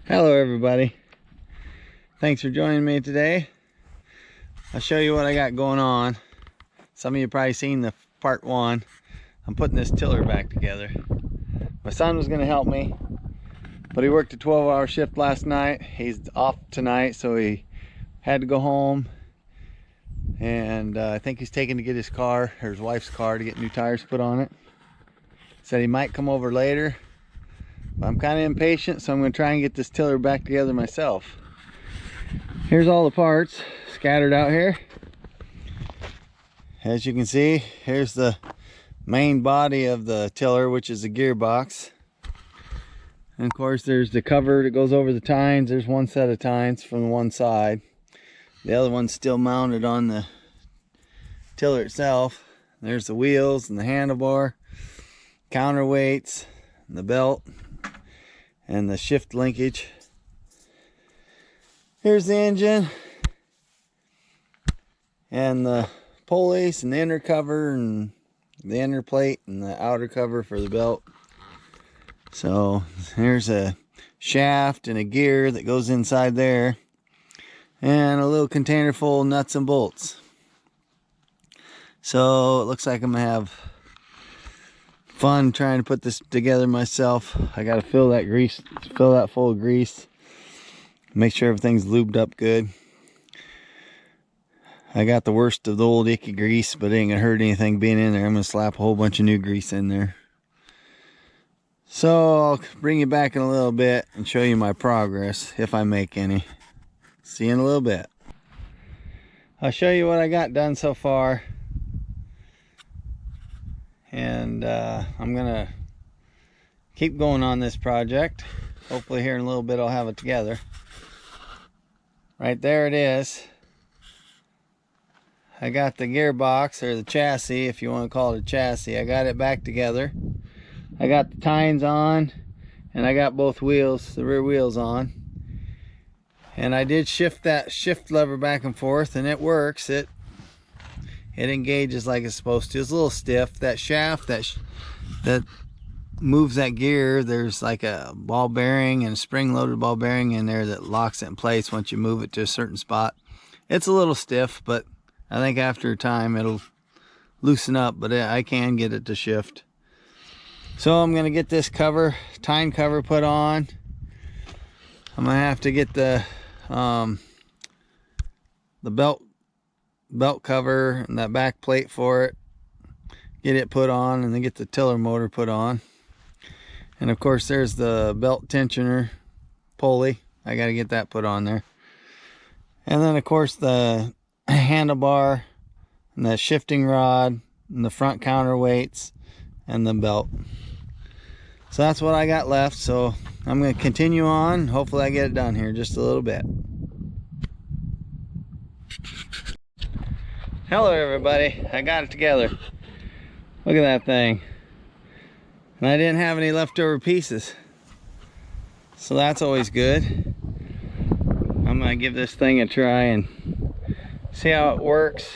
Hello everybody, thanks for joining me today. I'll show you what I got going on. Some of you probably seen the part one. I'm putting this tiller back together. My son was going to help me, but he worked a 12-hour shift last night. He's off tonight, so he had to go home, and I think he's taking to get his car, or his wife's car, to get new tires put on it. Said he might come over later. I'm kind of impatient, so I'm going to try and get this tiller back together myself. Here's all the parts scattered out here. As you can see, here's the main body of the tiller, which is the gearbox. And of course, there's the cover that goes over the tines. There's one set of tines from one side. The other one's still mounted on the tiller itself. There's the wheels and the handlebar, counterweights, and the belt, and the shift linkage. Here's the engine and the pulleys and the inner cover and the inner plate and the outer cover for the belt. So here's a shaft and a gear that goes inside there, and a little container full of nuts and bolts. So it looks like I'm gonna have fun trying to put this together myself. I gotta fill that full of grease, make sure everything's lubed up good. I got the worst of the old icky grease, but it ain't gonna hurt anything being in there. I'm gonna slap a whole bunch of new grease in there. So I'll bring you back in a little bit and show you my progress, if I make any. See you in a little bit. I'll show you what I got done so far. And I'm gonna keep going on this project. Hopefully here in a little bit I'll have it together. Right there it is. I got the gearbox, or the chassis, if you want to call it a chassis. I got it back together. I got the tines on, and I got both wheels, the rear wheels on. And I did shift that shift lever back and forth, and it works. It engages like it's supposed to. It's a little stiff. That shaft that moves that gear, there's like a ball bearing and a spring-loaded ball bearing in there that locks it in place once you move it to a certain spot. It's a little stiff, but I think after a time it'll loosen up, but I can get it to shift. So I'm going to get this tine cover put on. I'm going to have to get the belt cover and that back plate for it, get it put on, and then get the tiller motor put on. And of course there's the belt tensioner pulley. I got to get that put on there. And then of course the handlebar and the shifting rod and the front counterweights and the belt. So that's what I got left. So I'm going to continue on. Hopefully I get it done here in just a little bit. Hello everybody, I got it together. Look at that thing. And I didn't have any leftover pieces, so that's always good. I'm gonna give this thing a try and see how it works.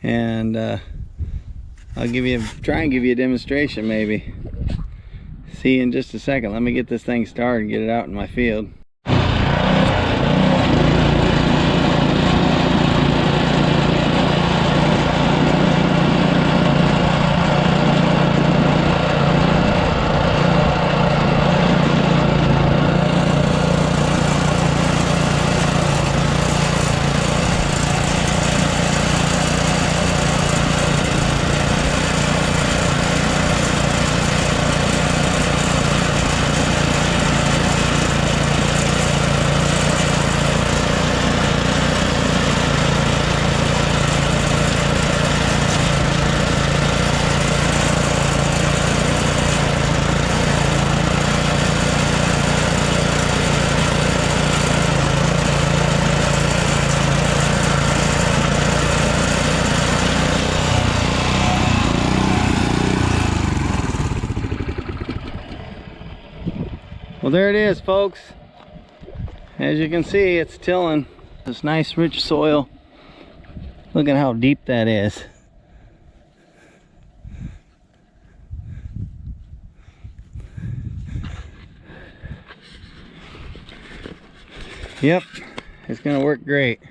And I'll try and give you a demonstration maybe. See you in just a second. Let me get this thing started and get it out in my field. Well, there it is, folks. As you can see, it's tilling this nice rich soil. Look at how deep that is. Yep, it's gonna work great.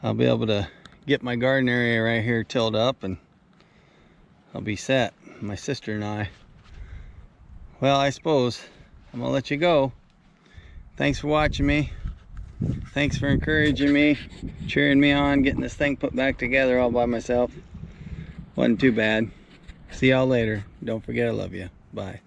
I'll be able to get my garden area right here tilled up and I'll be set, my sister and I. Well, I suppose I'm gonna let you go. Thanks for watching me. Thanks for encouraging me, cheering me on, getting this thing put back together all by myself. Wasn't too bad. See y'all later. Don't forget I love you. Bye.